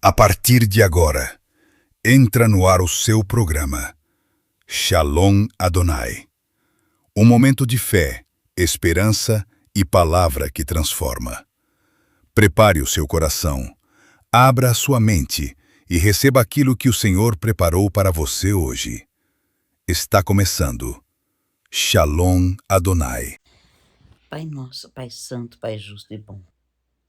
A partir de agora, entra no ar o seu programa Shalom Adonai. Um momento de fé, esperança e palavra que transforma. Prepare o seu coração, abra a sua mente e receba aquilo que o Senhor preparou para você hoje. Está começando Shalom Adonai. Pai nosso, Pai santo, Pai justo e bom.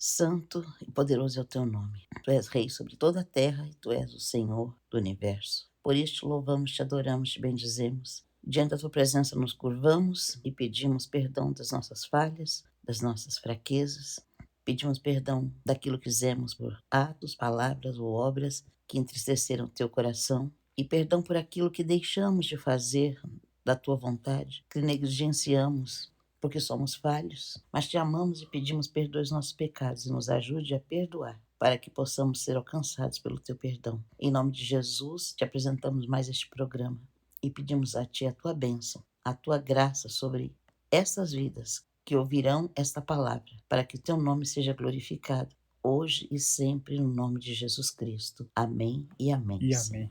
Santo e poderoso é o teu nome. Tu és rei sobre toda a terra e tu és o Senhor do universo. Por isso te louvamos, te adoramos, te bendizemos. Diante da tua presença nos curvamos e pedimos perdão das nossas falhas, das nossas fraquezas. Pedimos perdão daquilo que fizemos por atos, palavras ou obras que entristeceram o teu coração. E perdão por aquilo que deixamos de fazer da tua vontade, que negligenciamos, porque somos falhos, mas te amamos e pedimos perdoe os nossos pecados e nos ajude a perdoar, para que possamos ser alcançados pelo teu perdão. Em nome de Jesus, te apresentamos mais este programa e pedimos a ti a tua bênção, a tua graça sobre essas vidas que ouvirão esta palavra, para que o teu nome seja glorificado, hoje e sempre, no nome de Jesus Cristo. Amém e amém. E amém.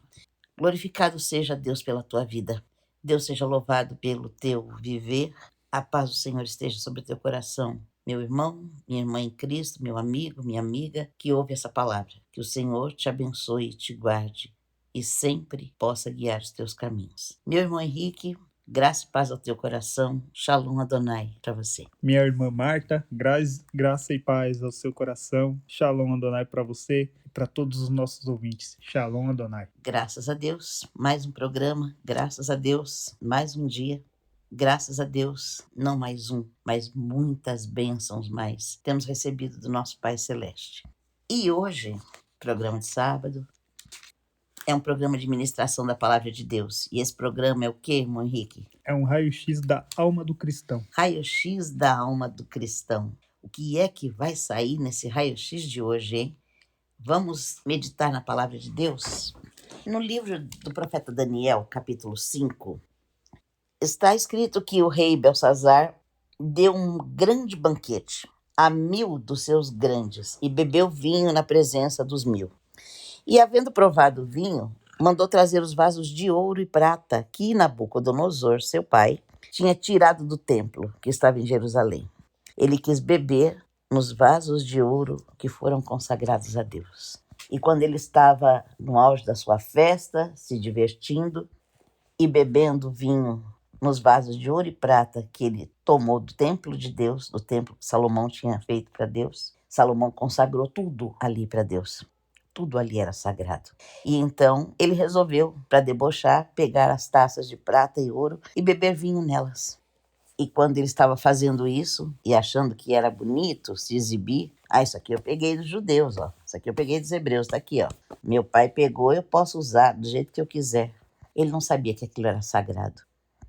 Glorificado seja Deus pela tua vida. Deus seja louvado pelo teu viver. A paz do Senhor esteja sobre o teu coração, meu irmão, minha irmã em Cristo, meu amigo, minha amiga, que ouve essa palavra. Que o Senhor te abençoe e te guarde e sempre possa guiar os teus caminhos. Meu irmão Henrique, graça e paz ao teu coração. Shalom Adonai para você. Minha irmã Marta, graça e paz ao seu coração. Shalom Adonai para você e para todos os nossos ouvintes. Shalom Adonai. Graças a Deus, mais um programa. Graças a Deus, mais um dia. Graças a Deus, não mais um, mas muitas bênçãos mais temos recebido do nosso Pai Celeste. E hoje, programa de sábado, é um programa de ministração da Palavra de Deus. E esse programa é o quê, irmão Henrique? É um raio-x da alma do cristão. Raio-x da alma do cristão. O que é que vai sair nesse raio-x de hoje, hein? Vamos meditar na Palavra de Deus? No livro do profeta Daniel, capítulo 5, está escrito que o rei Belsazar deu um grande banquete a 1000 dos seus grandes e bebeu vinho na presença dos 1000. E, havendo provado o vinho, mandou trazer os vasos de ouro e prata que Nabucodonosor, seu pai, tinha tirado do templo que estava em Jerusalém. Ele quis beber nos vasos de ouro que foram consagrados a Deus. E quando ele estava no auge da sua festa, se divertindo e bebendo vinho nos vasos de ouro e prata que ele tomou do templo de Deus, do templo que Salomão tinha feito para Deus, Salomão consagrou tudo ali para Deus. Tudo ali era sagrado. E então ele resolveu, para debochar, pegar as taças de prata e ouro e beber vinho nelas. E quando ele estava fazendo isso e achando que era bonito se exibir, isso aqui eu peguei dos judeus, ó. Isso aqui eu peguei dos hebreus, tá aqui, ó. Meu pai pegou, eu posso usar do jeito que eu quiser. Ele não sabia que aquilo era sagrado.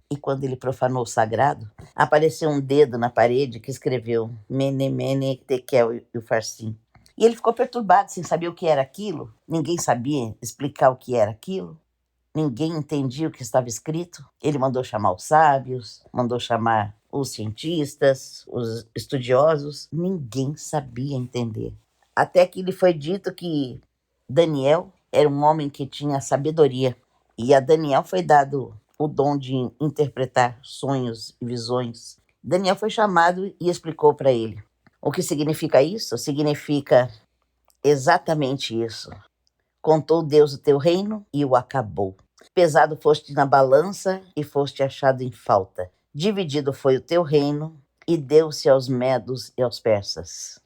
E quando ele profanou o sagrado, apareceu um dedo na parede que escreveu Mene, Mene, Tekel e Ufarsim. E ele ficou perturbado, sem saber o que era aquilo. Ninguém sabia explicar o que era aquilo. Ninguém entendia o que estava escrito. Ele mandou chamar os sábios, mandou chamar os cientistas, os estudiosos. Ninguém sabia entender. Até que lhe foi dito que Daniel era um homem que tinha sabedoria. E a Daniel foi dado o dom de interpretar sonhos e visões. Daniel foi chamado e explicou para ele. O que significa isso? Significa exatamente isso. Contou Deus o teu reino e o acabou. Pesado foste na balança e foste achado em falta. Dividido foi o teu reino e deu-se aos medos e aos persas.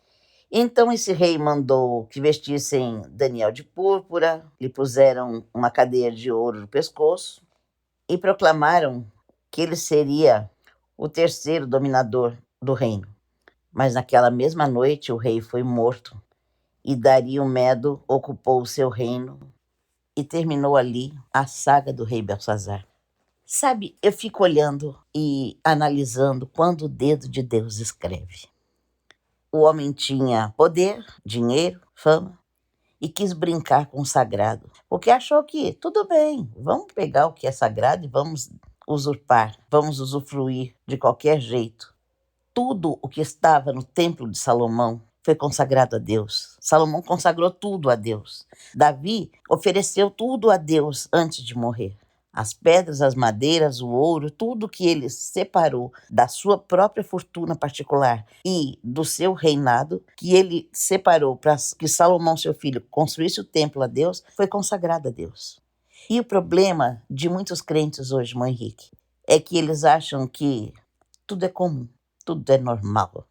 Então esse rei mandou que vestissem Daniel de púrpura, lhe puseram uma cadeia de ouro no pescoço e proclamaram que ele seria o terceiro dominador do reino. Mas naquela mesma noite o rei foi morto e Dario Medo ocupou o seu reino e terminou ali a saga do rei Belsazar. Sabe, eu fico olhando e analisando quando o dedo de Deus escreve. O homem tinha poder, dinheiro, fama e quis brincar com o sagrado, porque achou que tudo bem, vamos pegar o que é sagrado e vamos usurpar, vamos usufruir de qualquer jeito. Tudo o que estava no templo de Salomão foi consagrado a Deus. Salomão consagrou tudo a Deus. Davi ofereceu tudo a Deus antes de morrer. As pedras, as madeiras, o ouro, tudo que ele separou da sua própria fortuna particular e do seu reinado, que ele separou para que Salomão, seu filho, construísse o templo a Deus, foi consagrado a Deus. E o problema de muitos crentes hoje, mãe Henrique, é que eles acham que tudo é comum, tudo é normal.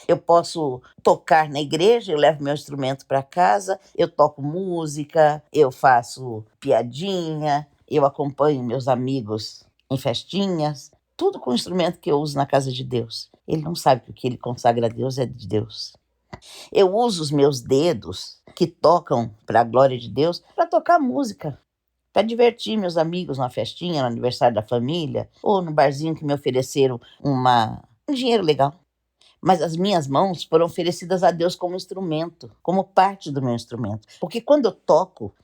Eu posso tocar na igreja, eu levo meu instrumento para casa, eu toco música, eu faço piadinha, eu acompanho meus amigos em festinhas, tudo com o instrumento que eu uso na casa de Deus. Ele não sabe que o que ele consagra a Deus é de Deus. Eu uso os meus dedos que tocam para a glória de Deus para tocar música, para divertir meus amigos numa festinha, no aniversário da família, ou no barzinho que me ofereceram um dinheiro legal. Mas as minhas mãos foram oferecidas a Deus como instrumento, como parte do meu instrumento. Porque quando eu toco,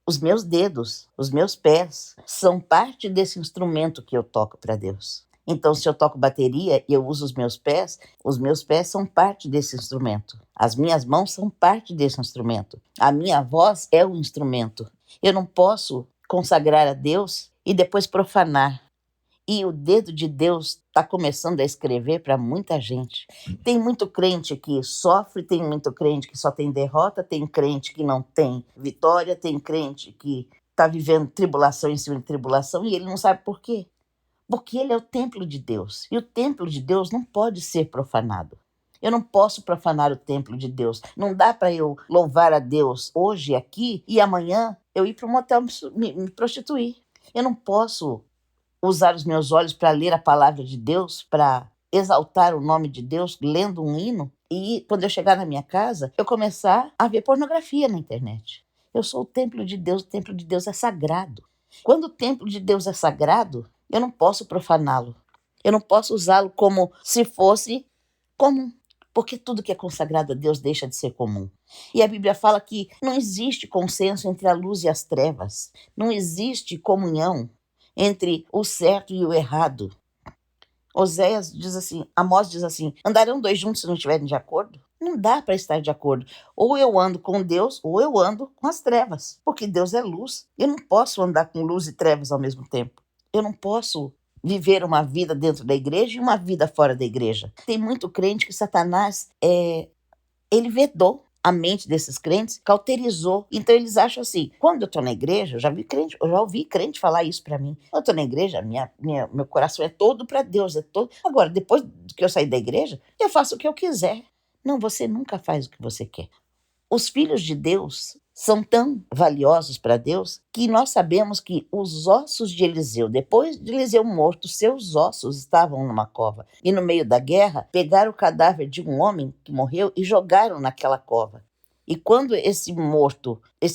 os meus dedos, os meus pés, são parte desse instrumento que eu toco para Deus. Então, se eu toco bateria e eu uso os meus pés são parte desse instrumento. As minhas mãos são parte desse instrumento. A minha voz é o instrumento. Eu não posso consagrar a Deus e depois profanar. E o dedo de Deus está começando a escrever para muita gente. Tem muito crente que sofre, tem muito crente que só tem derrota, tem crente que não tem vitória, tem crente que está vivendo tribulação em cima de tribulação e ele não sabe por quê. Porque ele é o templo de Deus. E o templo de Deus não pode ser profanado. Eu não posso profanar o templo de Deus. Não dá para eu louvar a Deus hoje aqui e amanhã eu ir para um motel me prostituir. Eu não posso usar os meus olhos para ler a palavra de Deus, para exaltar o nome de Deus, lendo um hino, e quando eu chegar na minha casa, eu começar a ver pornografia na internet. Eu sou o templo de Deus é sagrado. Quando o templo de Deus é sagrado, eu não posso profaná-lo. Eu não posso usá-lo como se fosse comum, porque tudo que é consagrado a Deus deixa de ser comum. E a Bíblia fala que não existe consenso entre a luz e as trevas, não existe comunhão entre o certo e o errado. Oséias diz assim, Amós diz assim, andarão dois juntos se não estiverem de acordo? Não dá para estar de acordo. Ou eu ando com Deus, ou eu ando com as trevas, porque Deus é luz. Eu não posso andar com luz e trevas ao mesmo tempo. Eu não posso viver uma vida dentro da igreja e uma vida fora da igreja. Tem muito crente que Satanás, ele vedou a mente desses crentes, cauterizou. Então eles acham assim, quando eu estou na igreja, eu já ouvi crente falar isso para mim. Eu estou na igreja, meu coração é todo para Deus, é todo. Agora, depois que eu sair da igreja, eu faço o que eu quiser. Não, você nunca faz o que você quer. Os filhos de Deus são tão valiosos para Deus que nós sabemos que os ossos de Eliseu, depois de Eliseu morto, seus ossos estavam numa cova. E no meio da guerra, pegaram o cadáver de um homem que morreu e jogaram naquela cova. E quando esse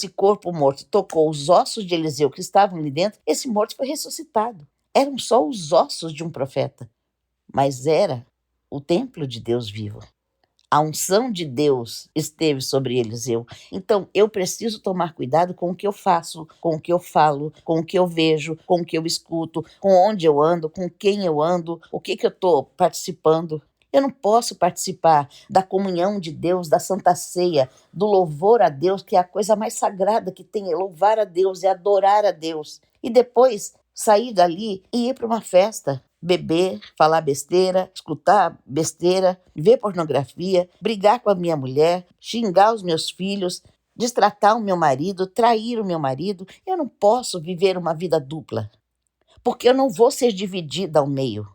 corpo morto, tocou os ossos de Eliseu que estavam ali dentro, esse morto foi ressuscitado. Eram só os ossos de um profeta, mas era o templo de Deus vivo. A unção de Deus esteve sobre Eliseu. Então, eu preciso tomar cuidado com o que eu faço, com o que eu falo, com o que eu vejo, com o que eu escuto, com onde eu ando, com quem eu ando, o que eu estou participando. Eu não posso participar da comunhão de Deus, da Santa Ceia, do louvor a Deus, que é a coisa mais sagrada que tem, é louvar a Deus, é adorar a Deus. E depois sair dali e ir para uma festa, beber, falar besteira, escutar besteira, ver pornografia, brigar com a minha mulher, xingar os meus filhos, destratar o meu marido, trair o meu marido. Eu não posso viver uma vida dupla, porque eu não vou ser dividida ao meio.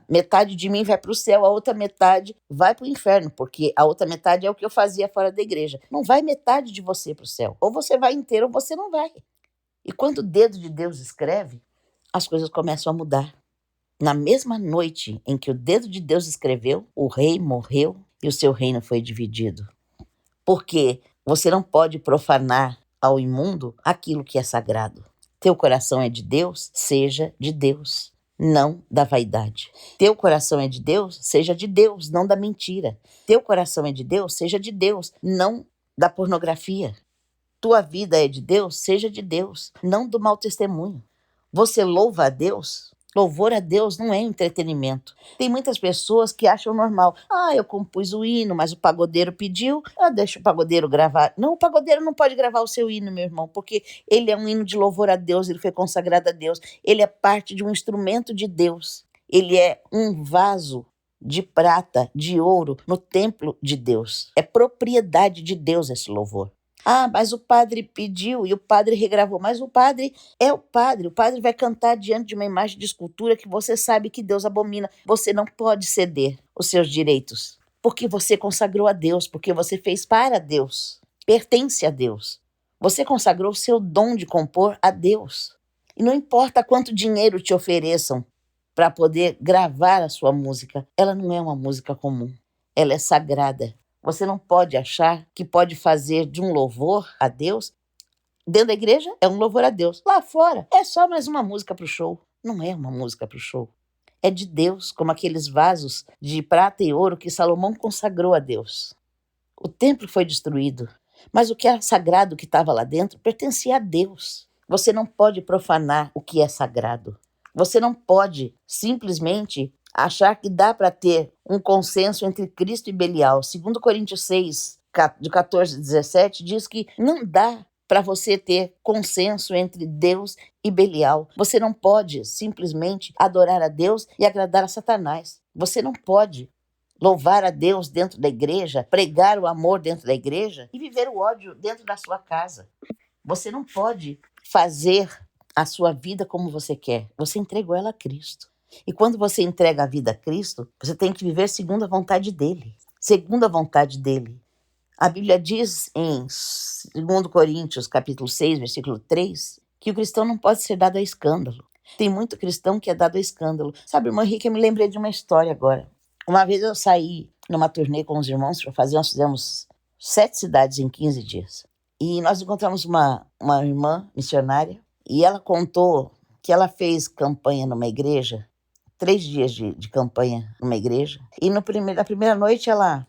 Metade de mim vai para o céu, a outra metade vai para o inferno, porque a outra metade é o que eu fazia fora da igreja. Não vai metade de você para o céu. Ou você vai inteiro ou você não vai. E quando o dedo de Deus escreve, as coisas começam a mudar. Na mesma noite em que o dedo de Deus escreveu, o rei morreu e o seu reino foi dividido. Porque você não pode profanar ao imundo aquilo que é sagrado. Teu coração é de Deus, seja de Deus, não da vaidade. Teu coração é de Deus, seja de Deus, não da mentira. Teu coração é de Deus, seja de Deus, não da pornografia. Tua vida é de Deus, seja de Deus, não do mau testemunho. Você louva a Deus Louvor a Deus não é entretenimento. Tem muitas pessoas que acham normal. Eu compus o hino, mas o pagodeiro pediu, deixa o pagodeiro gravar. Não, o pagodeiro não pode gravar o seu hino, meu irmão, porque ele é um hino de louvor a Deus, ele foi consagrado a Deus. Ele é parte de um instrumento de Deus. Ele é um vaso de prata, de ouro, no templo de Deus. É propriedade de Deus esse louvor. Mas o padre pediu e o padre regravou. Mas o padre é o padre. O padre vai cantar diante de uma imagem de escultura que você sabe que Deus abomina. Você não pode ceder os seus direitos, porque você consagrou a Deus, porque você fez para Deus. Pertence a Deus. Você consagrou o seu dom de compor a Deus. E não importa quanto dinheiro te ofereçam para poder gravar a sua música, ela não é uma música comum. Ela é sagrada. Você não pode achar que pode fazer de um louvor a Deus. Dentro da igreja é um louvor a Deus. Lá fora é só mais uma música para o show. Não é uma música para o show. É de Deus, como aqueles vasos de prata e ouro que Salomão consagrou a Deus. O templo foi destruído, mas o que é sagrado que estava lá dentro pertencia a Deus. Você não pode profanar o que é sagrado. Você não pode simplesmente achar que dá para ter um consenso entre Cristo e Belial. 2 Coríntios 6, de 14 a 17, diz que não dá para você ter consenso entre Deus e Belial. Você não pode simplesmente adorar a Deus e agradar a Satanás. Você não pode louvar a Deus dentro da igreja, pregar o amor dentro da igreja e viver o ódio dentro da sua casa. Você não pode fazer a sua vida como você quer. Você entregou ela a Cristo. E quando você entrega a vida a Cristo, você tem que viver segundo a vontade dele. Segundo a vontade dele. A Bíblia diz em 2 Coríntios, capítulo 6, versículo 3, que o cristão não pode ser dado a escândalo. Tem muito cristão que é dado a escândalo. Sabe, irmã Henrique, eu me lembrei de uma história agora. Uma vez eu saí numa turnê com os irmãos para fazer, nós fizemos 7 cidades em 15 dias. E nós encontramos uma irmã missionária e ela contou que ela fez campanha numa igreja, 3 dias de campanha numa igreja. E na primeira noite ela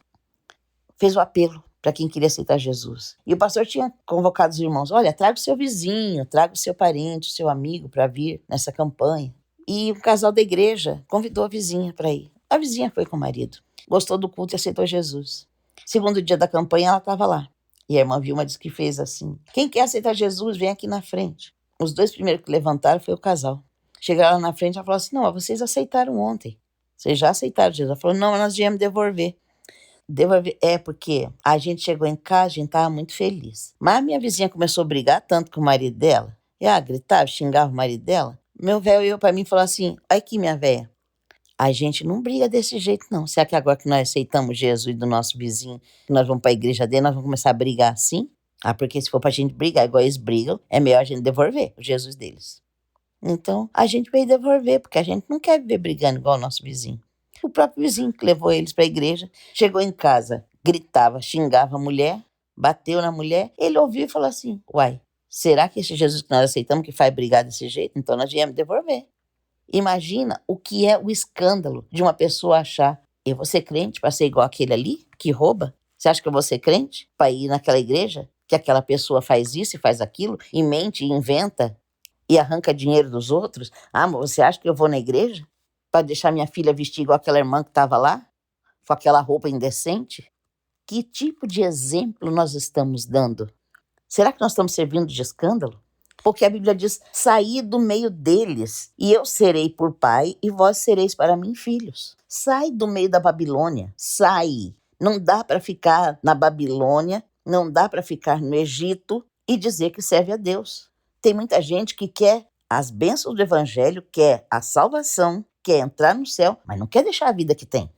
fez o apelo para quem queria aceitar Jesus. E o pastor tinha convocado os irmãos. Olha, traga o seu vizinho, traga o seu parente, o seu amigo para vir nessa campanha. E um casal da igreja convidou a vizinha para ir. A vizinha foi com o marido. Gostou do culto e aceitou Jesus. Segundo dia da campanha, ela estava lá. E a irmã Vilma disse que fez assim. Quem quer aceitar Jesus, vem aqui na frente. Os 2 primeiros que levantaram foi o casal. Chegaram lá na frente, ela falou assim, não, vocês aceitaram ontem. Vocês já aceitaram Jesus. Ela falou, não, nós viemos devolver. Porque a gente chegou em casa, a gente estava muito feliz. Mas a minha vizinha começou a brigar tanto com o marido dela. E gritava, xingava o marido dela. Meu velho olhou para mim e falou assim, olha aqui minha velha. A gente não briga desse jeito, não. Será que agora que nós aceitamos Jesus do nosso vizinho, que nós vamos para a igreja dele, nós vamos começar a brigar assim? Porque se for para a gente brigar igual eles brigam, é melhor a gente devolver o Jesus deles. Então, a gente veio devolver, porque a gente não quer viver brigando igual o nosso vizinho. O próprio vizinho que levou eles para a igreja, chegou em casa, gritava, xingava a mulher, bateu na mulher. Ele ouviu e falou assim, uai, será que esse Jesus que nós aceitamos que faz brigar desse jeito? Então nós viemos devolver. Imagina o que é o escândalo de uma pessoa achar, eu vou ser crente para ser igual aquele ali, que rouba? Você acha que eu vou ser crente para ir naquela igreja? Que aquela pessoa faz isso e faz aquilo, e mente, e inventa, e arranca dinheiro dos outros? Mas você acha que eu vou na igreja para deixar minha filha vestir igual aquela irmã que estava lá? Com aquela roupa indecente? Que tipo de exemplo nós estamos dando? Será que nós estamos servindo de escândalo? Porque a Bíblia diz, saí do meio deles, e eu serei por pai, e vós sereis para mim filhos. Sai do meio da Babilônia, sai. Não dá para ficar na Babilônia, não dá para ficar no Egito e dizer que serve a Deus. Tem muita gente que quer as bênçãos do evangelho, quer a salvação, quer entrar no céu, mas não quer deixar a vida que tem.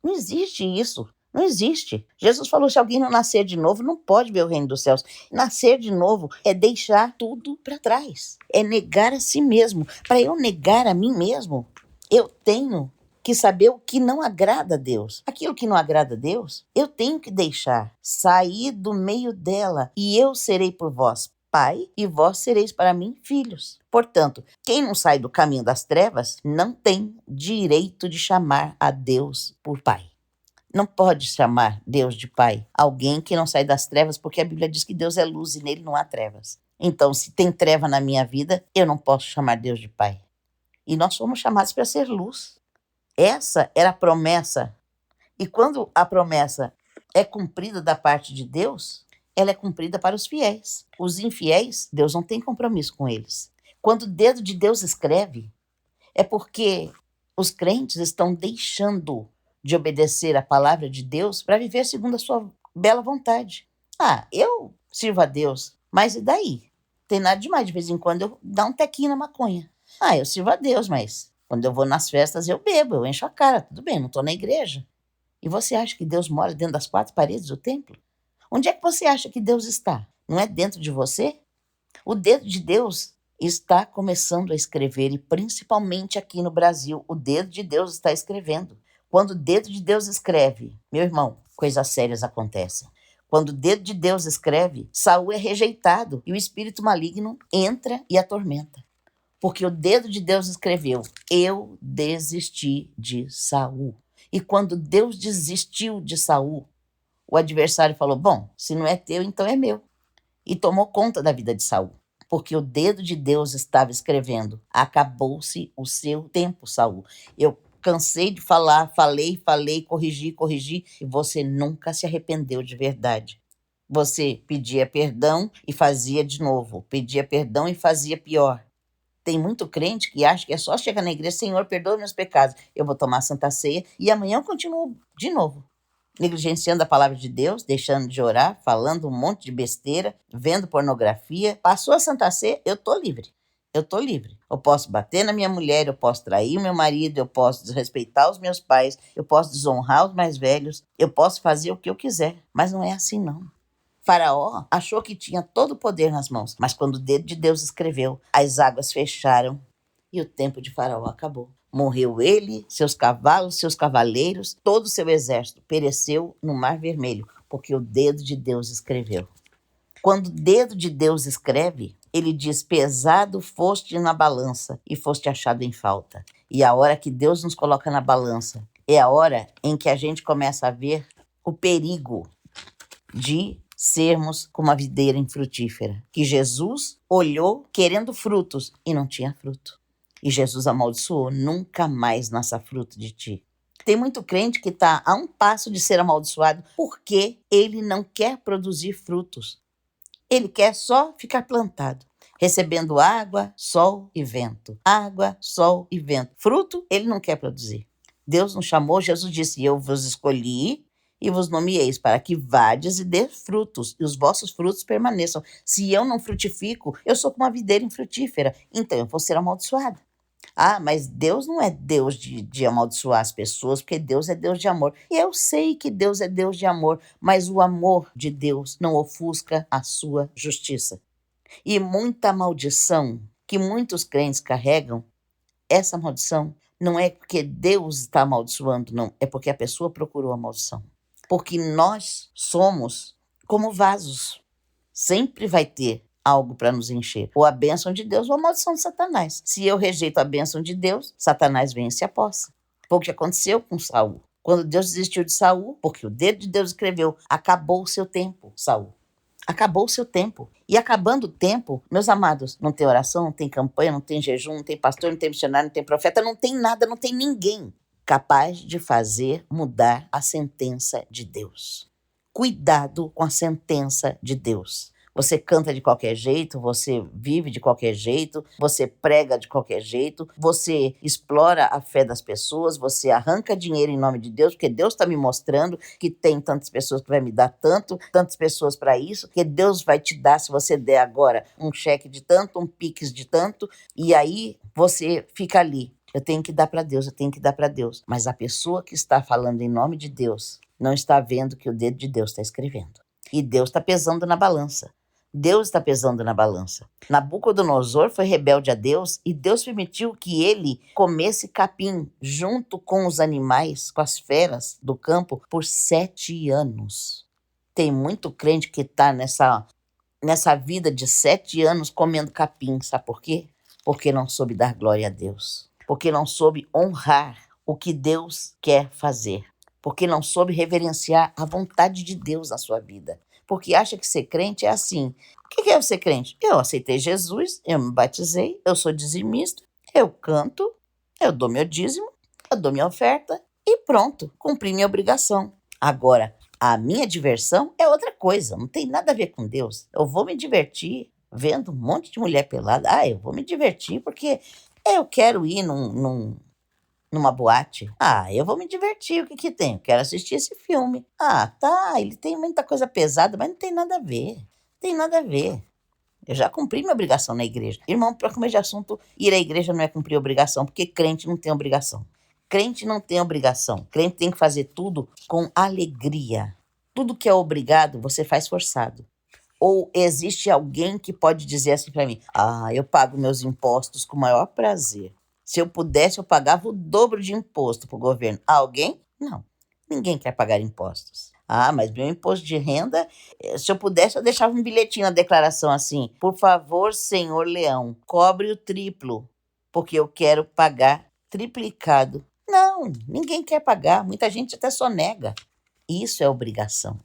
Não existe isso. Não existe. Jesus falou, se alguém não nascer de novo, não pode ver o reino dos céus. Nascer de novo é deixar tudo para trás. É negar a si mesmo. Para eu negar a mim mesmo, eu tenho que saber o que não agrada a Deus. Aquilo que não agrada a Deus, eu tenho que deixar. Sair do meio dela, e eu serei por vós pai, e vós sereis para mim filhos. Portanto, quem não sai do caminho das trevas, não tem direito de chamar a Deus por pai. Não pode chamar Deus de pai alguém que não sai das trevas, porque a Bíblia diz que Deus é luz e nele não há trevas. Então, se tem treva na minha vida, eu não posso chamar Deus de pai. E nós fomos chamados para ser luz. Essa era a promessa. E quando a promessa é cumprida da parte de Deus, ela é cumprida para os fiéis. Os infiéis, Deus não tem compromisso com eles. Quando o dedo de Deus escreve, é porque os crentes estão deixando de obedecer a palavra de Deus para viver segundo a sua bela vontade. Eu sirvo a Deus, mas e daí? Tem nada demais, de vez em quando eu dou um tequinho na maconha. Eu sirvo a Deus, mas quando eu vou nas festas eu bebo, eu encho a cara, tudo bem, não estou na igreja. E você acha que Deus mora dentro das 4 paredes do templo? Onde é que você acha que Deus está? Não é dentro de você? O dedo de Deus está começando a escrever, e principalmente aqui no Brasil, o dedo de Deus está escrevendo. Quando o dedo de Deus escreve, meu irmão, coisas sérias acontecem. Quando o dedo de Deus escreve, Saul é rejeitado e o espírito maligno entra e atormenta. Porque o dedo de Deus escreveu, eu desisti de Saul. E quando Deus desistiu de Saul, o adversário falou, bom, se não é teu, então é meu. E tomou conta da vida de Saul. Porque o dedo de Deus estava escrevendo, acabou-se o seu tempo, Saul. Eu cansei de falar, falei, corrigi, e você nunca se arrependeu de verdade. Você pedia perdão e fazia de novo, pedia perdão e fazia pior. Tem muito crente que acha que é só chegar na igreja, Senhor, perdoa meus pecados, eu vou tomar a Santa Ceia e amanhã eu continuo de novo. Negligenciando a palavra de Deus, deixando de orar, falando um monte de besteira, vendo pornografia. Passou a Santa Ceia, eu tô livre. Eu tô livre. Eu posso bater na minha mulher, eu posso trair meu marido, eu posso desrespeitar os meus pais, eu posso desonrar os mais velhos, eu posso fazer o que eu quiser. Mas não é assim, não. Faraó achou que tinha todo o poder nas mãos, mas quando o dedo de Deus escreveu, as águas fecharam e o tempo de Faraó acabou. Morreu ele, seus cavalos, seus cavaleiros, todo o seu exército pereceu no Mar Vermelho, porque o dedo de Deus escreveu. Quando o dedo de Deus escreve, ele diz, pesado foste na balança e foste achado em falta. E a hora que Deus nos coloca na balança é a hora em que a gente começa a ver o perigo de sermos como a videira infrutífera, que Jesus olhou querendo frutos e não tinha fruto. E Jesus amaldiçoou, nunca mais nasça fruto de ti. Tem muito crente que está a um passo de ser amaldiçoado porque ele não quer produzir frutos. Ele quer só ficar plantado, recebendo água, sol e vento. Água, sol e vento. Fruto, ele não quer produzir. Deus nos chamou, Jesus disse, eu vos escolhi e vos nomeeis para que vades e dê frutos, e os vossos frutos permaneçam. Se eu não frutifico, eu sou como uma videira infrutífera, então eu vou ser amaldiçoada. Mas Deus não é Deus de amaldiçoar as pessoas, porque Deus é Deus de amor. E eu sei que Deus é Deus de amor, mas o amor de Deus não ofusca a sua justiça. E muita maldição que muitos crentes carregam, essa maldição não é porque Deus está amaldiçoando, não. É porque a pessoa procurou a maldição. Porque nós somos como vasos. Sempre vai ter algo para nos encher. Ou a bênção de Deus ou a maldição de Satanás. Se eu rejeito a bênção de Deus, Satanás vem e se apossa. Foi o que aconteceu com Saul. Quando Deus desistiu de Saul, porque o dedo de Deus escreveu, acabou o seu tempo, Saul. Acabou o seu tempo. E acabando o tempo, meus amados, não tem oração, não tem campanha, não tem jejum, não tem pastor, não tem missionário, não tem profeta, não tem nada, não tem ninguém capaz de fazer mudar a sentença de Deus. Cuidado com a sentença de Deus. Você canta de qualquer jeito, você vive de qualquer jeito, você prega de qualquer jeito, você explora a fé das pessoas, você arranca dinheiro em nome de Deus, porque Deus está me mostrando que tem tantas pessoas que vai me dar tantas pessoas para isso, que Deus vai te dar, se você der agora um cheque de tanto, um pix de tanto, e aí você fica ali. Eu tenho que dar para Deus, eu tenho que dar para Deus. Mas a pessoa que está falando em nome de Deus não está vendo que o dedo de Deus está escrevendo. E Deus está pesando na balança. Deus está pesando na balança. Nabucodonosor foi rebelde a Deus e Deus permitiu que ele comesse capim junto com os animais, com as feras do campo, por 7 anos. Tem muito crente que está nessa vida de 7 anos comendo capim. Sabe por quê? Porque não soube dar glória a Deus. Porque não soube honrar o que Deus quer fazer. Porque não soube reverenciar a vontade de Deus na sua vida. Porque acha que ser crente é assim. O que é ser crente? Eu aceitei Jesus, eu me batizei, eu sou dizimista, eu canto, Eu dou meu dízimo, eu dou minha oferta e pronto, cumpri minha obrigação. Agora, a minha diversão é outra coisa, não tem nada a ver com Deus. Eu vou me divertir vendo um monte de mulher pelada. Eu vou me divertir porque eu quero ir numa boate. Eu vou me divertir, o que que tem? Eu quero assistir esse filme. Tá, ele tem muita coisa pesada, mas não tem nada a ver. Não tem nada a ver. Eu já cumpri minha obrigação na igreja. Irmão, para comer de assunto, ir à igreja não é cumprir obrigação, porque crente não tem obrigação. Crente não tem obrigação. Crente tem que fazer tudo com alegria. Tudo que é obrigado, você faz forçado. Ou existe alguém que pode dizer assim para mim: eu pago meus impostos com o maior prazer. Se eu pudesse, eu pagava o dobro de imposto para o governo. Alguém? Não. Ninguém quer pagar impostos. Mas meu imposto de renda, se eu pudesse, eu deixava um bilhetinho na declaração assim: por favor, senhor Leão, cobre o triplo, porque eu quero pagar triplicado. Não, ninguém quer pagar. Muita gente até sonega. Isso é obrigação.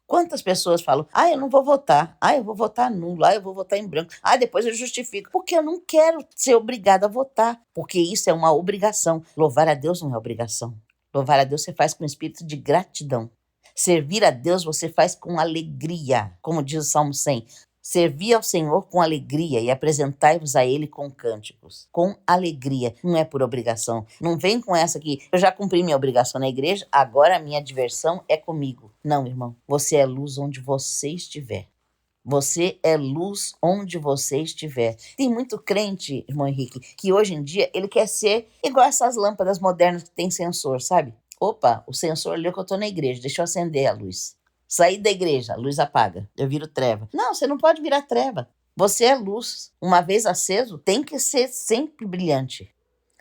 Quantas pessoas falam: eu não vou votar, eu vou votar nulo, eu vou votar em branco, depois eu justifico, porque eu não quero ser obrigada a votar, porque isso é uma obrigação. Louvar a Deus não é obrigação. Louvar a Deus você faz com espírito de gratidão. Servir a Deus você faz com alegria, como diz o Salmo 100. Servi ao Senhor com alegria e apresentai-vos a Ele com cânticos. Com alegria, não é por obrigação. Não vem com essa aqui: eu já cumpri minha obrigação na igreja, agora a minha diversão é comigo. Não, irmão, você é luz onde você estiver. Você é luz onde você estiver. Tem muito crente, irmão Henrique, que hoje em dia ele quer ser igual essas lâmpadas modernas que tem sensor, sabe? Opa, o sensor leu que eu tô na igreja, deixa eu acender a luz. Saí da igreja, a luz apaga, eu viro treva. Não, você não pode virar treva. Você é luz. Uma vez aceso, tem que ser sempre brilhante.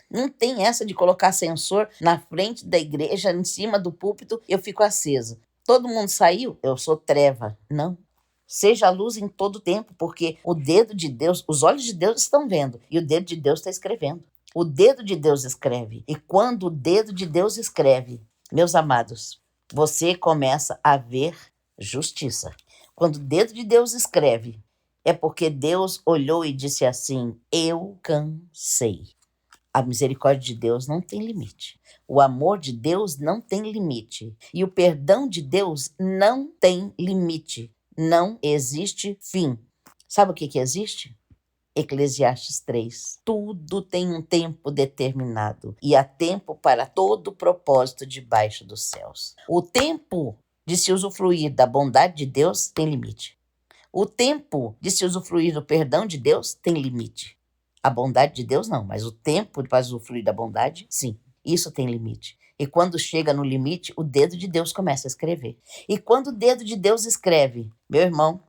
Não tem essa de colocar sensor na frente da igreja, em cima do púlpito, eu fico acesa. Todo mundo saiu, eu sou treva. Não. Seja luz em todo tempo, porque o dedo de Deus, os olhos de Deus estão vendo e o dedo de Deus está escrevendo. O dedo de Deus escreve. E quando o dedo de Deus escreve, meus amados, você começa a ver justiça. Quando o dedo de Deus escreve, é porque Deus olhou e disse assim: eu cansei. A misericórdia de Deus não tem limite. O amor de Deus não tem limite. E o perdão de Deus não tem limite. Não existe fim. Sabe o que existe? Eclesiastes 3. Tudo tem um tempo determinado e há tempo para todo propósito debaixo dos céus. O tempo de se usufruir da bondade de Deus tem limite. O tempo de se usufruir do perdão de Deus tem limite. A bondade de Deus não, mas o tempo para usufruir da bondade, sim. Isso tem limite. E quando chega no limite, o dedo de Deus começa a escrever. E quando o dedo de Deus escreve, meu irmão,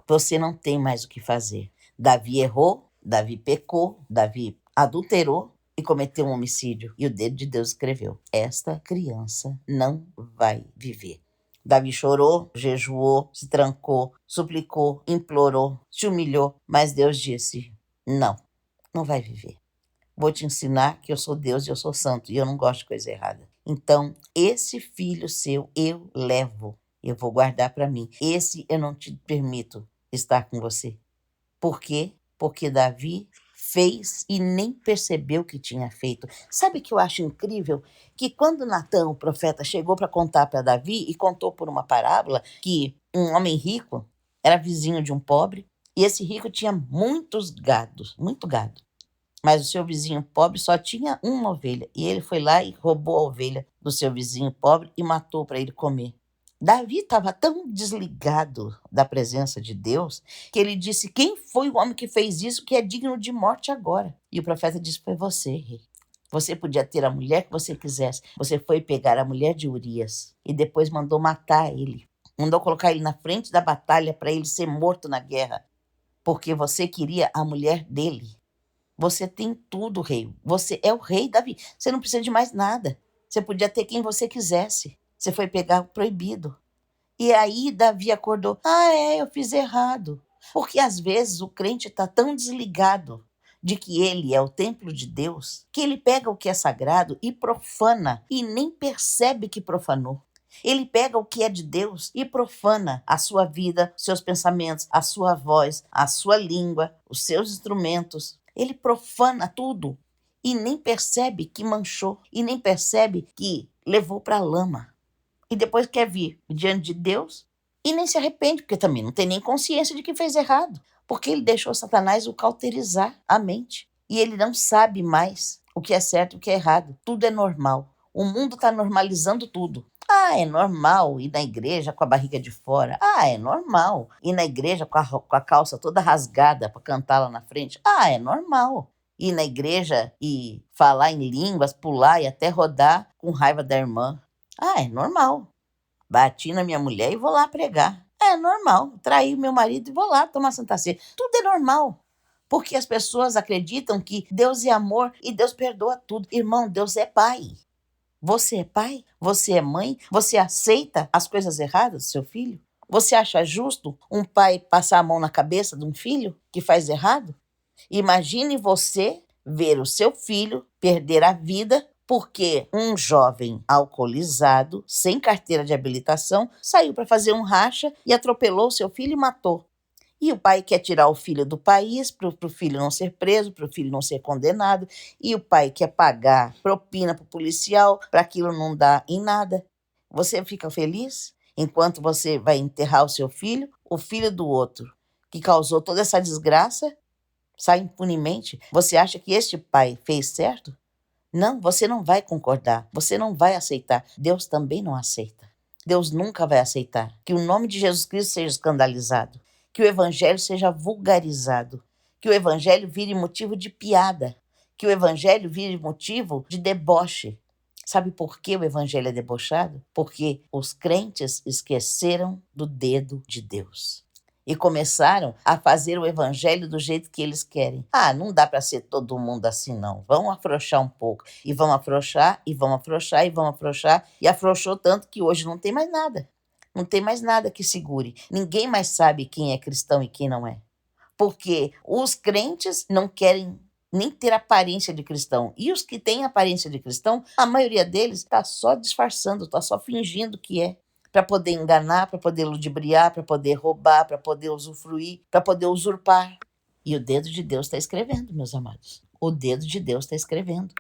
você não tem mais o que fazer. Davi errou, Davi pecou, Davi adulterou e cometeu um homicídio. E o dedo de Deus escreveu: esta criança não vai viver. Davi chorou, jejuou, se trancou, suplicou, implorou, se humilhou, mas Deus disse: não vai viver. Vou te ensinar que eu sou Deus e eu sou santo e eu não gosto de coisa errada. Então, esse filho seu eu levo, eu vou guardar para mim. Esse eu não te permito estar com você. Por quê? Porque Davi fez e nem percebeu que tinha feito. Sabe o que eu acho incrível? Que quando Natã, o profeta, chegou para contar para Davi e contou por uma parábola que um homem rico era vizinho de um pobre e esse rico tinha muitos gados, muito gado. Mas o seu vizinho pobre só tinha uma ovelha e ele foi lá e roubou a ovelha do seu vizinho pobre e matou para ele comer. Davi estava tão desligado da presença de Deus que ele disse: quem foi o homem que fez isso que é digno de morte agora? E o profeta disse: foi você, rei. Você podia ter a mulher que você quisesse. Você foi pegar a mulher de Urias e depois mandou matar ele. Mandou colocar ele na frente da batalha para ele ser morto na guerra. Porque você queria a mulher dele. Você tem tudo, rei. Você é o rei, Davi. Você não precisa de mais nada. Você podia ter quem você quisesse. Você foi pegar o proibido. E aí Davi acordou: eu fiz errado. Porque às vezes o crente está tão desligado de que ele é o templo de Deus, que ele pega o que é sagrado e profana e nem percebe que profanou. Ele pega o que é de Deus e profana a sua vida, seus pensamentos, a sua voz, a sua língua, os seus instrumentos. Ele profana tudo. e nem percebe que manchou, e nem percebe que levou para a lama. E depois quer vir diante de Deus e nem se arrepende, porque também não tem nem consciência de que fez errado, porque ele deixou Satanás o cauterizar a mente. E ele não sabe mais o que é certo e o que é errado. Tudo é normal. O mundo está normalizando tudo. Ah, é normal ir na igreja com a barriga de fora. Ah, é normal ir na igreja com a calça toda rasgada para cantar lá na frente. Ah, é normal ir na igreja e falar em línguas, pular e até rodar com raiva da irmã. Ah, é normal. Bati na minha mulher e vou lá pregar. É normal. Traí meu marido e vou lá tomar Santa Ceia. Tudo é normal. Porque as pessoas acreditam que Deus é amor e Deus perdoa tudo. Irmão, Deus é pai. Você é pai? Você é mãe? Você aceita as coisas erradas do seu filho? Você acha justo um pai passar a mão na cabeça de um filho que faz errado? Imagine você ver o seu filho perder a vida porque um jovem alcoolizado, sem carteira de habilitação, saiu para fazer um racha e atropelou seu filho e matou. E o pai quer tirar o filho do país para o filho não ser preso, para o filho não ser condenado. E o pai quer pagar propina para o policial para aquilo não dar em nada. Você fica feliz enquanto você vai enterrar o filho do outro, que causou toda essa desgraça, sai impunemente. Você acha que este pai fez certo? Não, você não vai concordar, você não vai aceitar. Deus também não aceita. Deus nunca vai aceitar que o nome de Jesus Cristo seja escandalizado, que o evangelho seja vulgarizado, que o evangelho vire motivo de piada, que o evangelho vire motivo de deboche. Sabe por que o evangelho é debochado? Porque os crentes esqueceram do dedo de Deus e começaram a fazer o evangelho do jeito que eles querem. Ah, não dá para ser todo mundo assim, não. Vão afrouxar um pouco. E vão afrouxar, e vão afrouxar, e vão afrouxar. E afrouxou tanto que hoje não tem mais nada. Não tem mais nada que segure. Ninguém mais sabe quem é cristão e quem não é. Porque os crentes não querem nem ter aparência de cristão. E os que têm aparência de cristão, a maioria deles está só disfarçando, está só fingindo que é. Para poder enganar, para poder ludibriar, para poder roubar, para poder usufruir, para poder usurpar. E o dedo de Deus está escrevendo, meus amados. O dedo de Deus está escrevendo.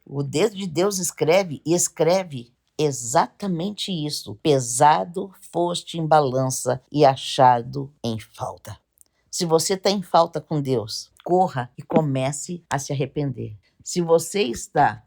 O dedo de Deus escreve e escreve exatamente isso. Pesado foste em balança e achado em falta. Se você está em falta com Deus, corra e comece a se arrepender. Se você está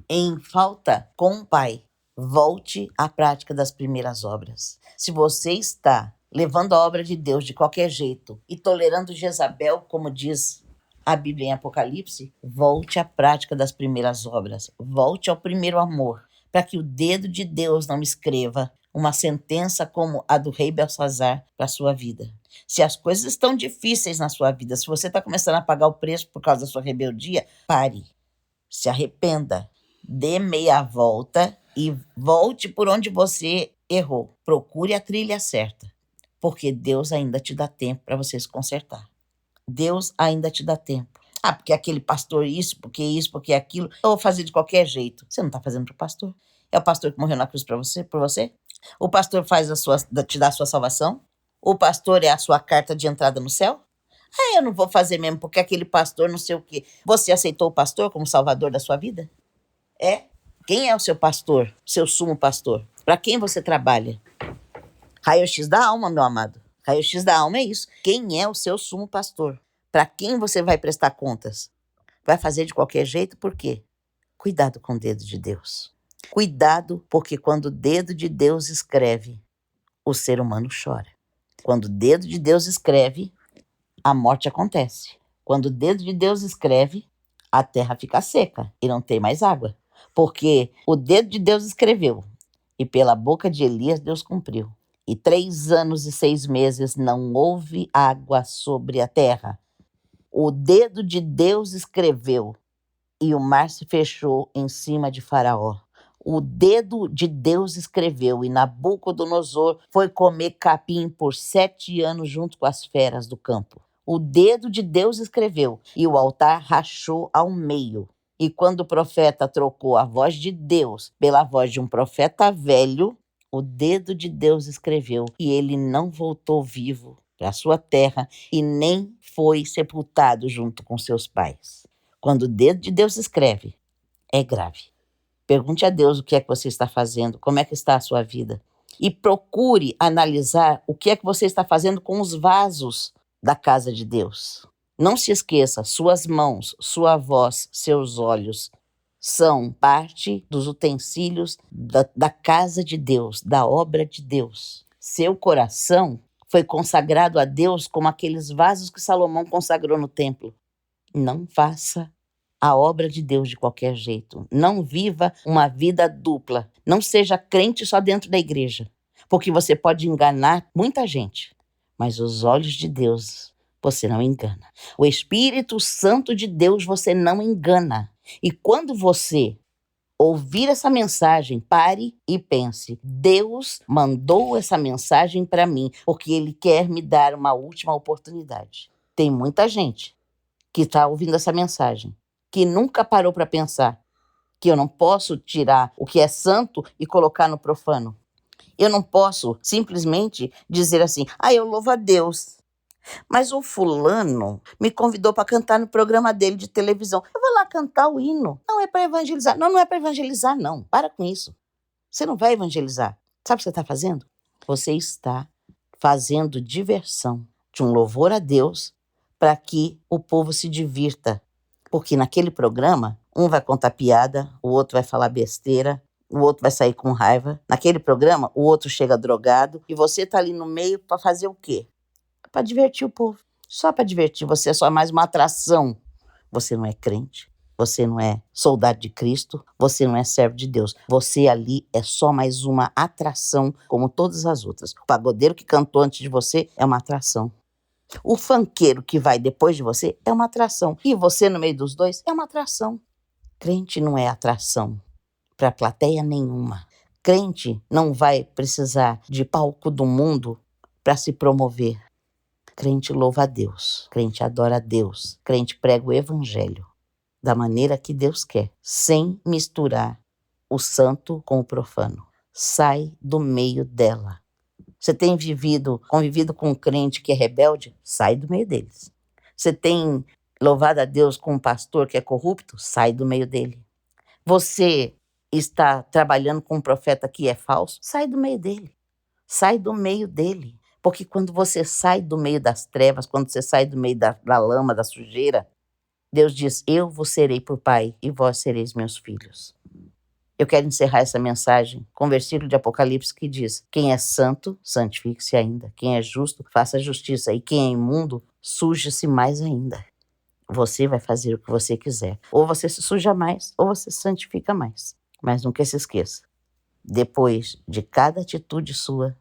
em falta com o Pai, volte à prática das primeiras obras. Se você está levando a obra de Deus de qualquer jeito e tolerando Jezabel, como diz a Bíblia em Apocalipse, volte à prática das primeiras obras. Volte ao primeiro amor, para que o dedo de Deus não escreva uma sentença como a do rei Belsazar para a sua vida. Se as coisas estão difíceis na sua vida, se você está começando a pagar o preço por causa da sua rebeldia, pare, se arrependa, dê meia volta e volte por onde você errou. Procure a trilha certa, porque Deus ainda te dá tempo para você se consertar. Deus ainda te dá tempo. Ah, porque aquele pastor isso, porque aquilo, eu vou fazer de qualquer jeito. Você não está fazendo para o pastor. É o pastor que morreu na cruz por você? O pastor te dá a sua salvação? O pastor é a sua carta de entrada no céu? Ah, eu não vou fazer mesmo porque aquele pastor não sei o quê. Você aceitou o pastor como salvador da sua vida? É? Quem é o seu pastor, seu sumo pastor? Para quem você trabalha? Raio-X da alma, meu amado. Raio-X da alma é isso. Quem é o seu sumo pastor? Para quem você vai prestar contas? Vai fazer de qualquer jeito, por quê? Cuidado com o dedo de Deus. Cuidado, porque quando o dedo de Deus escreve, o ser humano chora. Quando o dedo de Deus escreve, a morte acontece. Quando o dedo de Deus escreve, a terra fica seca e não tem mais água. Porque o dedo de Deus escreveu e pela boca de Elias Deus cumpriu. E 3 anos e 6 meses não houve água sobre a terra. O dedo de Deus escreveu e o mar se fechou em cima de Faraó. O dedo de Deus escreveu e Nabucodonosor foi comer capim por 7 anos junto com as feras do campo. O dedo de Deus escreveu e o altar rachou ao meio. E quando o profeta trocou a voz de Deus pela voz de um profeta velho, o dedo de Deus escreveu e ele não voltou vivo para a sua terra e nem foi sepultado junto com seus pais. Quando o dedo de Deus escreve, é grave. Pergunte a Deus o que é que você está fazendo, como é que está a sua vida. E procure analisar o que é que você está fazendo com os vasos da casa de Deus. Não se esqueça, suas mãos, sua voz, seus olhos são parte dos utensílios da casa de Deus, da obra de Deus. Seu coração foi consagrado a Deus como aqueles vasos que Salomão consagrou no templo. Não faça a obra de Deus de qualquer jeito. Não viva uma vida dupla. Não seja crente só dentro da igreja, porque você pode enganar muita gente, mas os olhos de Deus você não engana. O Espírito Santo de Deus você não engana. E quando você ouvir essa mensagem, pare e pense: Deus mandou essa mensagem para mim, porque Ele quer me dar uma última oportunidade. Tem muita gente que está ouvindo essa mensagem, que nunca parou para pensar que eu não posso tirar o que é santo e colocar no profano. Eu não posso simplesmente dizer assim: eu louvo a Deus, mas o fulano me convidou para cantar no programa dele de televisão. Eu vou lá cantar o hino. Não é para evangelizar. Não é para evangelizar, não. Para com isso. Você não vai evangelizar. Sabe o que você está fazendo? Você está fazendo diversão de um louvor a Deus para que o povo se divirta. Porque naquele programa, um vai contar piada, o outro vai falar besteira, o outro vai sair com raiva. Naquele programa, o outro chega drogado e você está ali no meio para fazer o quê? Para divertir o povo. Só para divertir. Você é só mais uma atração. Você não é crente. Você não é soldado de Cristo. Você não é servo de Deus. Você ali é só mais uma atração, como todas as outras. O pagodeiro que cantou antes de você é uma atração. O funkeiro que vai depois de você é uma atração. E você no meio dos dois é uma atração. Crente não é atração para plateia nenhuma. Crente não vai precisar de palco do mundo para se promover. Crente louva a Deus, crente adora a Deus, crente prega o evangelho da maneira que Deus quer, sem misturar o santo com o profano. Sai do meio dela. Você tem convivido com um crente que é rebelde? Sai do meio deles. Você tem louvado a Deus com um pastor que é corrupto? Sai do meio dele. Você está trabalhando com um profeta que é falso? Sai do meio dele. Sai do meio dele. Porque quando você sai do meio das trevas, quando você sai do meio da lama, da sujeira, Deus diz: eu vos serei por pai e vós sereis meus filhos. Eu quero encerrar essa mensagem com o versículo de Apocalipse que diz: quem é santo, santifique-se ainda. Quem é justo, faça justiça. E quem é imundo, suje-se mais ainda. Você vai fazer o que você quiser. Ou você se suja mais, ou você se santifica mais. Mas nunca se esqueça: depois de cada atitude sua,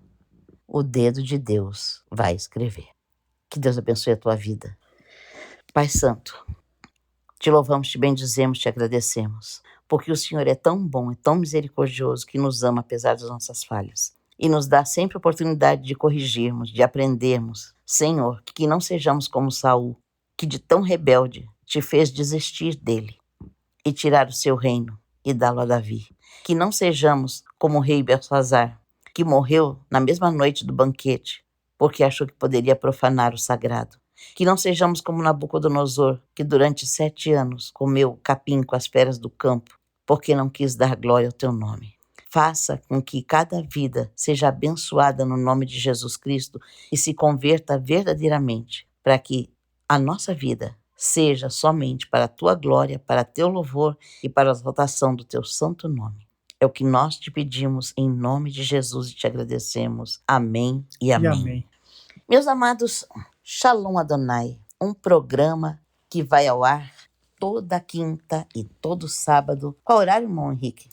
o dedo de Deus vai escrever. Que Deus abençoe a tua vida. Pai Santo, te louvamos, te bendizemos, te agradecemos, porque o Senhor é tão bom, é tão misericordioso, que nos ama apesar das nossas falhas. E nos dá sempre a oportunidade de corrigirmos, de aprendermos. Senhor, que não sejamos como Saul, que de tão rebelde te fez desistir dele e tirar o seu reino e dá-lo a Davi. Que não sejamos como o rei Belsazar, que morreu na mesma noite do banquete, porque achou que poderia profanar o sagrado. Que não sejamos como Nabucodonosor, que durante 7 anos comeu capim com as feras do campo, porque não quis dar glória ao teu nome. Faça com que cada vida seja abençoada no nome de Jesus Cristo e se converta verdadeiramente, para que a nossa vida seja somente para a tua glória, para teu louvor e para a exaltação do teu santo nome. É o que nós te pedimos em nome de Jesus e te agradecemos. Amém e amém. amém. Meus amados, Shalom Adonai, um programa que vai ao ar toda quinta e todo sábado. Qual horário, irmão Henrique?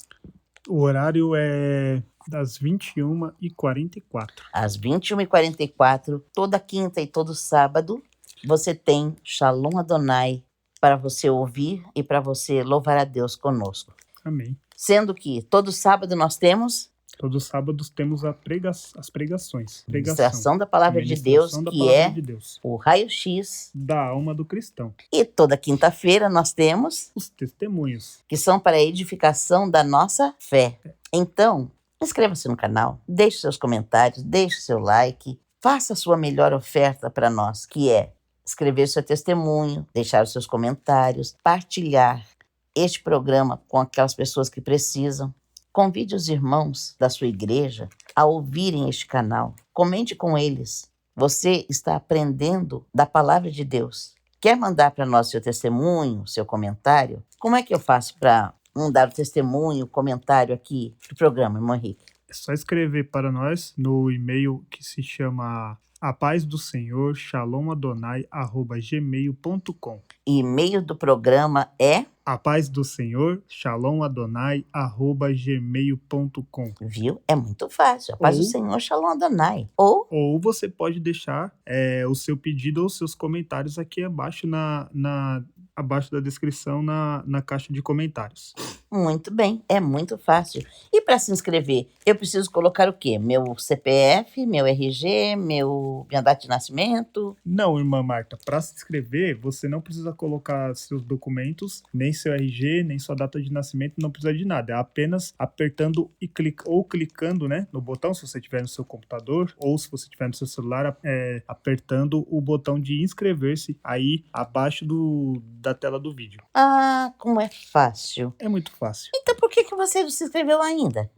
O horário é das 21h44. Às 21h44, toda quinta e todo sábado, você tem Shalom Adonai para você ouvir e para você louvar a Deus conosco. Amém. Sendo que todo sábado nós temos Todos os sábados temos as pregações. ministração da palavra de Deus, Ministração da que palavra é de Deus, o raio-x. da alma do cristão. E toda quinta-feira nós temos, Os testemunhos. que são para a edificação da nossa fé. Então, inscreva-se no canal, deixe seus comentários, deixe seu like, faça a sua melhor oferta para nós, que é escrever seu testemunho, deixar os seus comentários, partilhar este programa com aquelas pessoas que precisam. Convide os irmãos da sua igreja a ouvirem este canal. Comente com eles. Você está aprendendo da palavra de Deus. Quer mandar para nós seu testemunho, seu comentário? Como é que eu faço para mandar o testemunho, o comentário aqui do programa, irmão Henrique? É só escrever para nós no e-mail que se chama A Paz do Senhor, shalomadonai@gmail.com. E-mail do programa é, A Paz do Senhor, shalomadonai@gmail.com. viu? É muito fácil. A paz do Ou- Senhor, Shalom Adonai. Ou, Ou você pode deixar o seu pedido ou seus comentários aqui abaixo abaixo da descrição na caixa de comentários. muito bem, é muito fácil. E para se inscrever, eu preciso colocar o quê? Meu CPF, meu RG, minha data de nascimento? Não, irmã Marta, para se inscrever, você não precisa colocar seus documentos, nem seu RG, nem sua data de nascimento, não precisa de nada. É apenas apertando ou clicando, né, no botão, se você tiver no seu computador, ou se você tiver no seu celular, apertando o botão de inscrever-se aí abaixo da tela do vídeo. Ah, como é fácil. É muito fácil. Então por que você não se inscreveu ainda?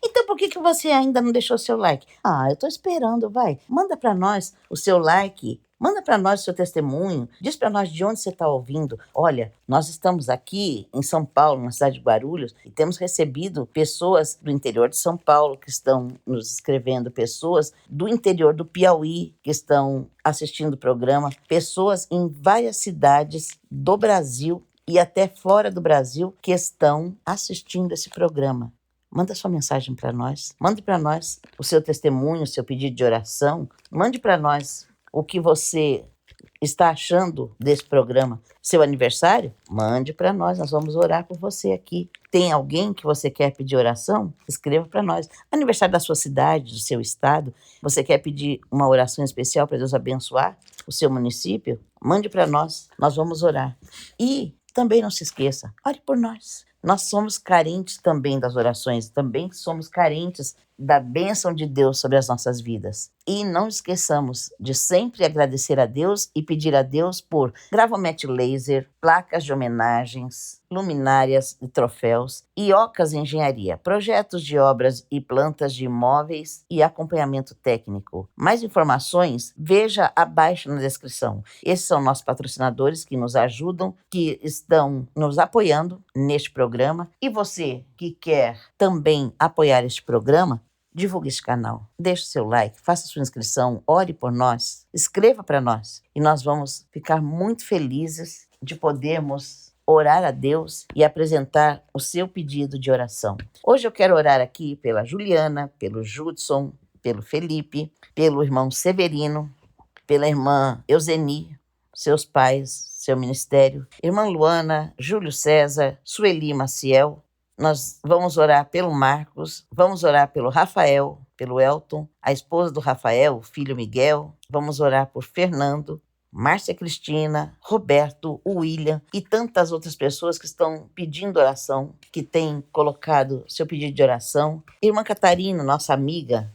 Então por que você ainda não deixou seu like? Ah, eu tô esperando, vai. Manda para nós o seu like, manda para nós o seu testemunho, diz para nós de onde você está ouvindo. Olha, nós estamos aqui em São Paulo, na cidade de Guarulhos, e temos recebido pessoas do interior de São Paulo que estão nos escrevendo, pessoas do interior do Piauí que estão assistindo o programa, pessoas em várias cidades do Brasil e até fora do Brasil que estão assistindo esse programa. Manda sua mensagem para nós. Mande para nós o seu testemunho, o seu pedido de oração. Mande para nós o que você está achando desse programa. Seu aniversário? Mande para nós. Nós vamos orar por você aqui. Tem alguém que você quer pedir oração? Escreva para nós. Aniversário da sua cidade, do seu estado. Você quer pedir uma oração especial para Deus abençoar o seu município? Mande para nós. Nós vamos orar. E também não se esqueça, ore por nós. Nós somos carentes também das orações, também somos carentes da bênção de Deus sobre as nossas vidas. E não esqueçamos de sempre agradecer a Deus e pedir a Deus por gravamete laser, placas de homenagens, luminárias e troféus, IOCAS Engenharia, projetos de obras e plantas de imóveis e acompanhamento técnico. Mais informações, veja abaixo na descrição. Esses são nossos patrocinadores que nos ajudam, que estão nos apoiando neste programa. E você que quer também apoiar este programa, divulgue este canal, deixe o seu like, faça sua inscrição, ore por nós, escreva para nós. E nós vamos ficar muito felizes de podermos orar a Deus e apresentar o seu pedido de oração. Hoje eu quero orar aqui pela Juliana, pelo Judson, pelo Felipe, pelo irmão Severino, pela irmã Euseni, seus pais, seu ministério, irmã Luana, Júlio César, Sueli Maciel. Nós vamos orar pelo Marcos, vamos orar pelo Rafael, pelo Elton, a esposa do Rafael, o filho Miguel. Vamos orar por Fernando, Márcia Cristina, Roberto, o William e tantas outras pessoas que estão pedindo oração, que têm colocado seu pedido de oração. Irmã Catarina, nossa amiga,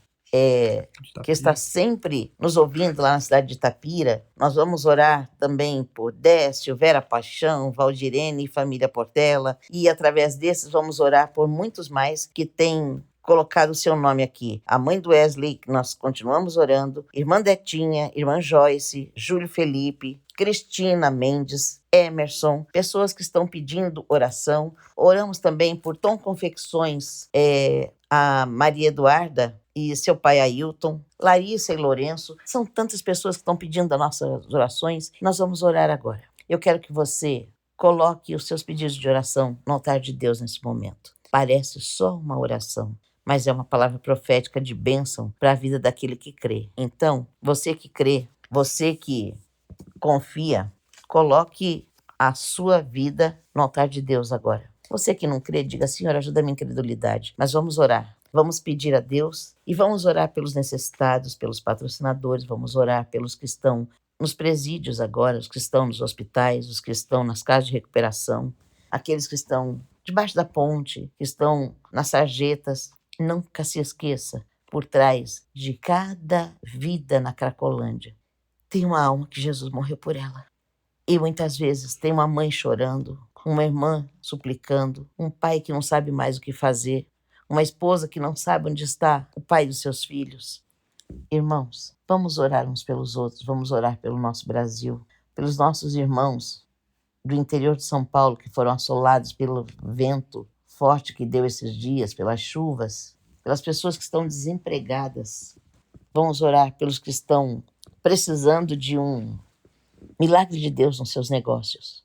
que está sempre nos ouvindo lá na cidade de Itapira. Nós vamos orar também por Décio, Vera Paixão, Valdirene e família Portela. E através desses vamos orar por muitos mais que têm colocado o seu nome aqui. A mãe do Wesley, que nós continuamos orando. Irmã Detinha, irmã Joyce, Júlio Felipe, Cristina Mendes, Emerson, pessoas que estão pedindo oração. Oramos também por Tom Confecções, a Maria Eduarda e seu pai Ailton, Larissa e Lourenço. São tantas pessoas que estão pedindo as nossas orações. Nós vamos orar agora. Eu quero que você coloque os seus pedidos de oração no altar de Deus nesse momento. Parece só uma oração, mas é uma palavra profética de bênção para a vida daquele que crê. Então, você que crê, você que confia, coloque a sua vida no altar de Deus agora. Você que não crê, diga: Senhor, ajuda a minha incredulidade. Mas vamos orar. Vamos pedir a Deus e vamos orar pelos necessitados, pelos patrocinadores, vamos orar pelos que estão nos presídios agora, os que estão nos hospitais, os que estão nas casas de recuperação, aqueles que estão debaixo da ponte, que estão nas sarjetas. Nunca se esqueça, por trás de cada vida na Cracolândia, tem uma alma que Jesus morreu por ela. E muitas vezes tem uma mãe chorando, uma irmã suplicando, um pai que não sabe mais o que fazer, uma esposa que não sabe onde está o pai dos seus filhos. Irmãos, vamos orar uns pelos outros, vamos orar pelo nosso Brasil, pelos nossos irmãos do interior de São Paulo que foram assolados pelo vento forte que deu esses dias, pelas chuvas, pelas pessoas que estão desempregadas. Vamos orar pelos que estão precisando de um milagre de Deus nos seus negócios.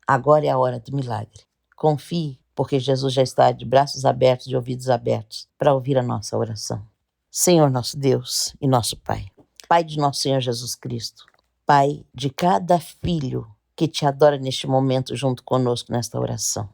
Agora é a hora do milagre. Confie, porque Jesus já está de braços abertos, de ouvidos abertos, para ouvir a nossa oração. Senhor nosso Deus e nosso Pai, Pai de nosso Senhor Jesus Cristo, Pai de cada filho que te adora neste momento junto conosco nesta oração.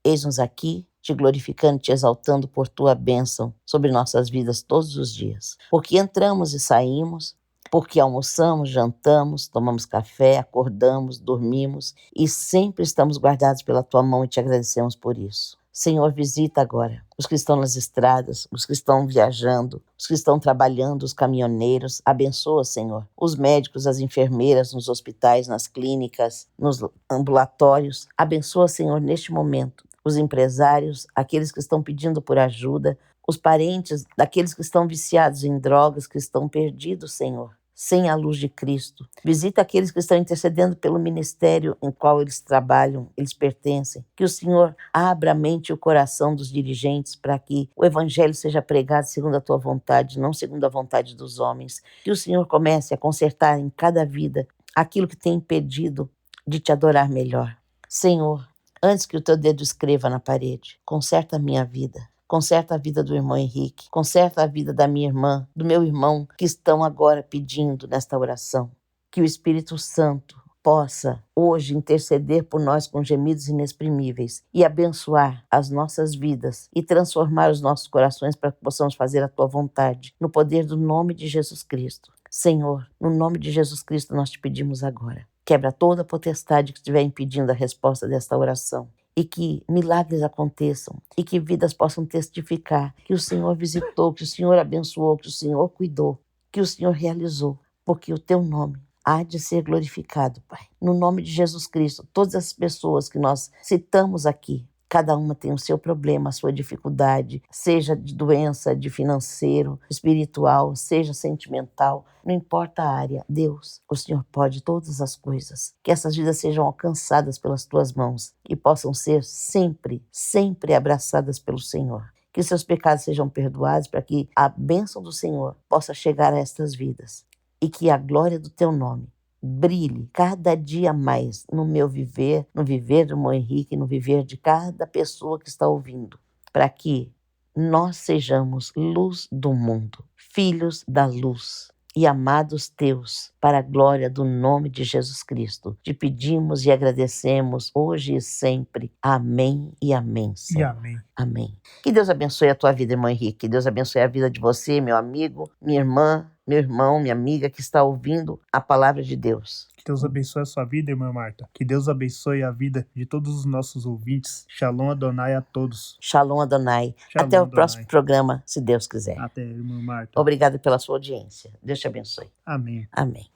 Eis-nos aqui, te glorificando, te exaltando por tua bênção sobre nossas vidas todos os dias. Porque entramos e saímos, porque almoçamos, jantamos, tomamos café, acordamos, dormimos e sempre estamos guardados pela tua mão e te agradecemos por isso. Senhor, visita agora os que estão nas estradas, os que estão viajando, os que estão trabalhando, os caminhoneiros. Abençoa, Senhor, os médicos, as enfermeiras nos hospitais, nas clínicas, nos ambulatórios. Abençoa, Senhor, neste momento, os empresários, aqueles que estão pedindo por ajuda, os parentes daqueles que estão viciados em drogas, que estão perdidos, Senhor, sem a luz de Cristo. Visita aqueles que estão intercedendo pelo ministério em qual eles trabalham, eles pertencem. Que o Senhor abra a mente e o coração dos dirigentes para que o evangelho seja pregado segundo a tua vontade, não segundo a vontade dos homens. Que o Senhor comece a consertar em cada vida aquilo que tem impedido de te adorar melhor. Senhor, antes que o teu dedo escreva na parede, conserta a minha vida. Conserta a vida do irmão Henrique, conserta a vida da minha irmã, do meu irmão, que estão agora pedindo nesta oração. Que o Espírito Santo possa hoje interceder por nós com gemidos inexprimíveis e abençoar as nossas vidas e transformar os nossos corações para que possamos fazer a tua vontade, no poder do nome de Jesus Cristo. Senhor, no nome de Jesus Cristo nós te pedimos agora. Quebra toda a potestade que estiver impedindo a resposta desta oração. E que milagres aconteçam, e que vidas possam testificar que o Senhor visitou, que o Senhor abençoou, que o Senhor cuidou, que o Senhor realizou, porque o teu nome há de ser glorificado, Pai. No nome de Jesus Cristo, todas as pessoas que nós citamos aqui, cada uma tem o seu problema, a sua dificuldade, seja de doença, de financeiro, espiritual, seja sentimental, não importa a área. Deus, o Senhor pode todas as coisas. Que essas vidas sejam alcançadas pelas tuas mãos e possam ser sempre, sempre abraçadas pelo Senhor. Que seus pecados sejam perdoados para que a bênção do Senhor possa chegar a estas vidas e que a glória do teu nome brilhe cada dia mais no meu viver, no viver do irmão Henrique, no viver de cada pessoa que está ouvindo, para que nós sejamos luz do mundo, filhos da luz e amados teus, para a glória do nome de Jesus Cristo. Te pedimos e agradecemos hoje e sempre. Amém e amém, Senhor. E amém. Amém. Que Deus abençoe a tua vida, irmão Henrique. Que Deus abençoe a vida de você, meu amigo, minha irmã, meu irmão, minha amiga que está ouvindo a palavra de Deus. Que Deus abençoe a sua vida, irmã Marta. Que Deus abençoe a vida de todos os nossos ouvintes. Shalom Adonai a todos. Shalom Adonai. Shalom Até o Adonai. próximo programa, se Deus quiser. Até, irmã Marta. Obrigado pela sua audiência. Deus te abençoe. Amém. Amém.